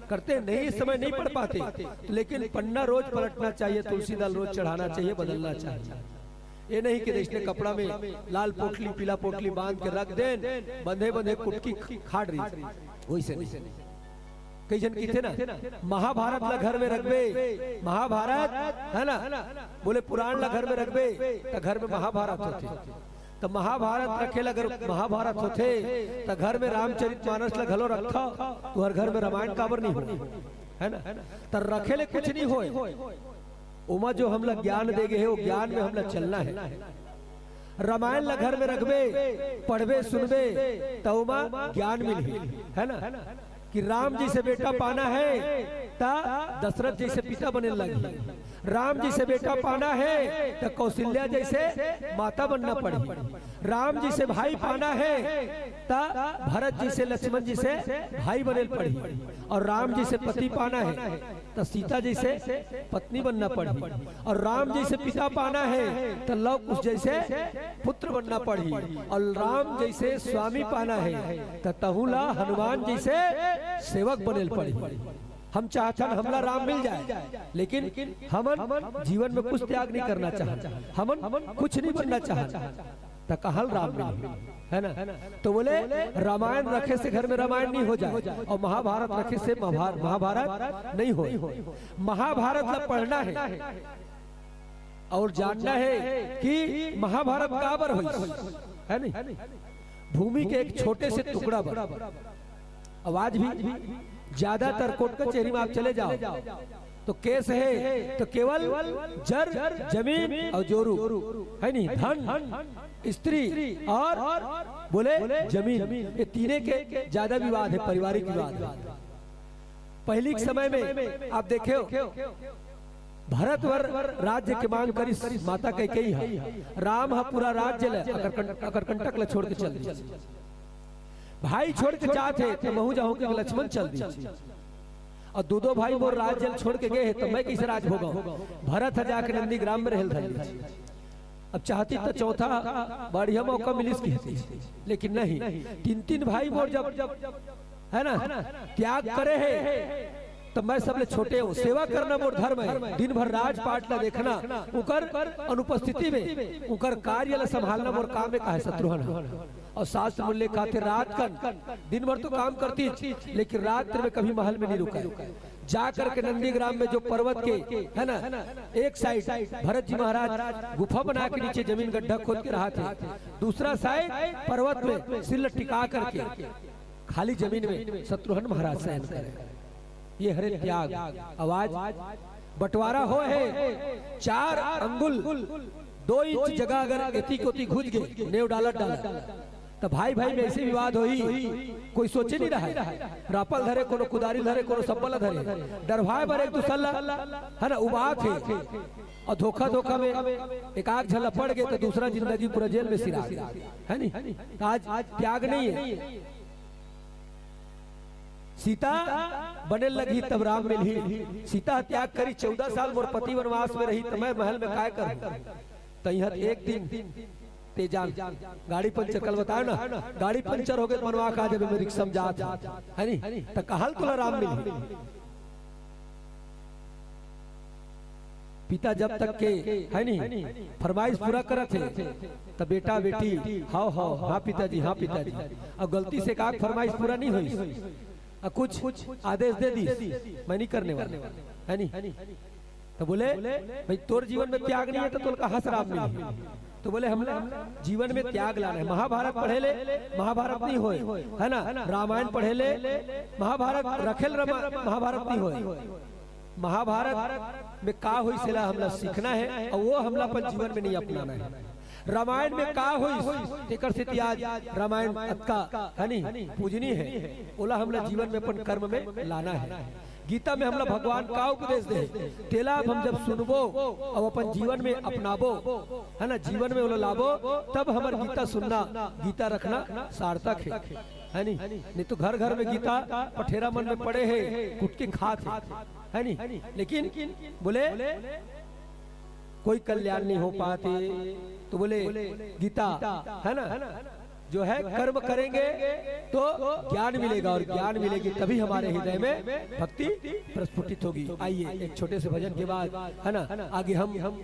करते नहीं, इस समय नहीं पढ़ पाते, लेकिन पन्ना रोज पलटना चाहिए, तुलसी दल रोज चढ़ाना चाहिए, बदलना चाहिए। ये नहीं कि इसने कपड़ा में लाल पोटली पीला पोटली बांध के रख दें, बंधे बंधे कुटकी खाड़ रही, वैसे नहीं। कई जन की थे ना, महाभारत ला घर में रखबे, महाभारत है ना, बोले पुराण ला घर में रखबे तो घर में महाभारत होते, तो महाभारत रखेला अगर महाभारत होते तो घर में रामचरितमानस ला घलो रखा, तो हर घर में रामायण काबर नहीं हो, है ना। तो रखेले कुछ नहीं होए, उमा जो हमला ज्ञान देगे है वो ज्ञान में हमला चलना है। रामायण ला घर में रखबे, पढ़बे सुनबे तो उमा ज्ञान मिली, है ना, कि राम जी से बेटा पाना है ता दशरथ जैसे पिता बने लगी, राम जी से बेटा पाना है तो कौशल्या जैसे माता बनना पड़ी, राम जी से भाई पाना है ता भरत जी से लक्ष्मण जी से भाई बने पड़ी, और राम जी से पति पाना है तो सीता जी से पत्नी बनना पड़ी, और राम जी से पिता पाना है तो लव कुश जैसे पुत्र बनना पड़ी, और राम जैसे स्वामी पाना है तो तहुला हनुमान जी से सेवक बने पड़ी। हम चाहते हैं हमला राम मिल जाए, लेकिन हमन जीवन में कुछ त्याग नहीं करना चाहते, हमन कुछ नहीं बनना चाहते, तो कहल राम मिले, है ना। तो बोले रामायण रखे से घर में रामायण नहीं हो जाए, और महाभारत रखे से महाभारत नहीं हो। महाभारत ला पढ़ना है और जानना है कि महाभारत काबर हुई, है नहीं। भूमि के एक छोटे से टुकड़ा पर आवाज भी ज्यादातर कोर्ट कचहरी में आप चले जाओ तो केस है तो केवल जर जमीन और जोरू, है नहीं, धन स्त्री और बोले जमीन, ये तीनों के ज्यादा विवाद है, पारिवारिक विवाद। पहले के समय में आप देखे भरतवर राज्य के मांग करी माता कैकेयी है, राम है पूरा राज्य ले अगर कंटक ले छोड़ के चल दी, भाई छोड़ के जाते तो महू जाऊं के लक्ष्मण चल दी, और दो भाई मोर राज्य छोड़ के गए तो मैं कैसे राज होगा, भरत है जाके नंदी ग्राम में रहल था। अब चाहती तो चौथा बढ़िया मौका मिलिस की, लेकिन नहीं, तीन भाई मोर जब है ना त्याग करे है तो मैं सबले छोटे हूँ, सेवा करना मोर धर्म है, दिन भर राजपाट ला देखना, उकर अनुपस्थिति में उकर कार्य ला संभालना मोर काम में कहा शत्रुघ्न। और शास्त्र मूल्य खाते रात कन दिन भर तो काम करती, लेकिन रात्र में कभी महल में नहीं रुका, जाकर के नंदीग्राम में जो पर्वत के है ना एक साइड भरत जी महाराज गुफा बना के नीचे जमीन गड्ढा खोद के रहा थे, दूसरा साइड पर्वत में सिर टिका करके खाली जमीन में शत्रुघ्न महाराज शयन करे। ये हरे त्याग आवाज बंटवारा हो है, 4 अंगुल 2 इंच जगह अगर एती कोती घुस गए नेव डाला तो भाई भाई में ऐसे विवाद होई, कोई सोचे नहीं रहा है, रापल धरे कोनो कुदारी धरे कोनो सब्बल धरे, डरभाए पर एक दूसरा है ना उबात है, और धोखा में एक आग झला पड़ गए तो दूसरा जिंदगी पूरा जेल में सिरा है नहीं। आज त्याग नहीं है, सीता बने लगी तब राम मिली, सीता त्याग करी 14 साल मोर पति वनवास में रही तो मैं महल में काय करूं, तो यहाँ एक दिन तेजान गाड़ी पंचर, कल बताया ना गाड़ी पंचर हो गए मनवा का जब मेरी समझात है नहीं, तो कहल तुला राम मिली। पिता जब तक के है नहीं फरमाइश पूरा करत है तो बेटा बेटी हाँ हाँ हाँ पिताजी हाँ पिताजी, और गलती से कहा फरमाइश पूरा नहीं हुई, कुछ आदेश दे दी मैं नहीं करने वाला, है नहीं। तो बोले भाई तोर जीवन में त्याग नहीं है तो तुलका हंस राम मिली, तो बोले हमने जीवन में त्याग लाना है। महाभारत पढ़े ले महाभारत नहीं होए, है ना, रामायण पढ़े ले महाभारत रखेल महाभारत नहीं होए, महाभारत में का हुई सिला हमला सीखना है और वो हमला अपन जीवन में नहीं अपनाना है। रामायण में का हुई तेकर से त्याज रामायण का है नहीं पूजनी है, ओला हमला जीवन में अपन कर्म में लाना है। गीता में हमला भगवान का उपदेश दे तेला हम जब सुनबो और अपन जीवन में अपनाबो, है ना, जीवन में लाबो, तब हमार गीता सुनना गीता रखना सार्थक है नहीं तो घर घर में गीता पठेरा मन में पड़े है कुट के खात है नहीं, लेकिन बोले कोई कल्याण नहीं हो पाते, तो बोले गीता है ना जो है कर्म करेंगे तो ज्ञान मिलेगा, और ज्ञान मिलेगी तभी हमारे हृदय में भक्ति प्रस्फुटित होगी। आइए एक छोटे से भजन के बाद है ना आगे हम